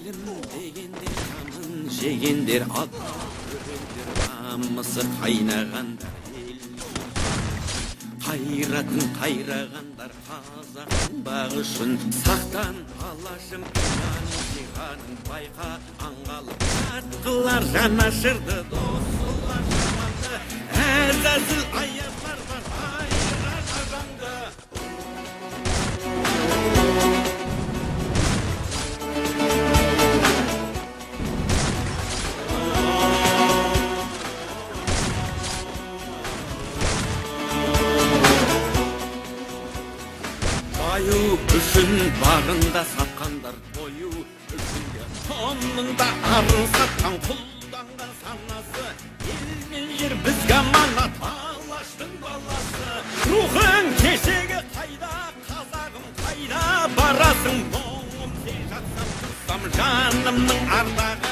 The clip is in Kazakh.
елім дегендер қамын жегендер алға көргендер намысы қайнағандар қайратын қайрағандар қазақтың бағы үшін сақтан алашым иманың жиғанын байқа аңғалып атқылар жанашырды досылар жаманды әзәзіл аятлар бар айырар ажаңды Баю үшін барында сатқандар бойу үшінге тонның да арын сатқан құлданған санасы ел мен жер бізге аманат алаштың баласы рухың кешегі қайда қазағым қайда барасың мұңым сен жатсам тұрсам жанымның ардағы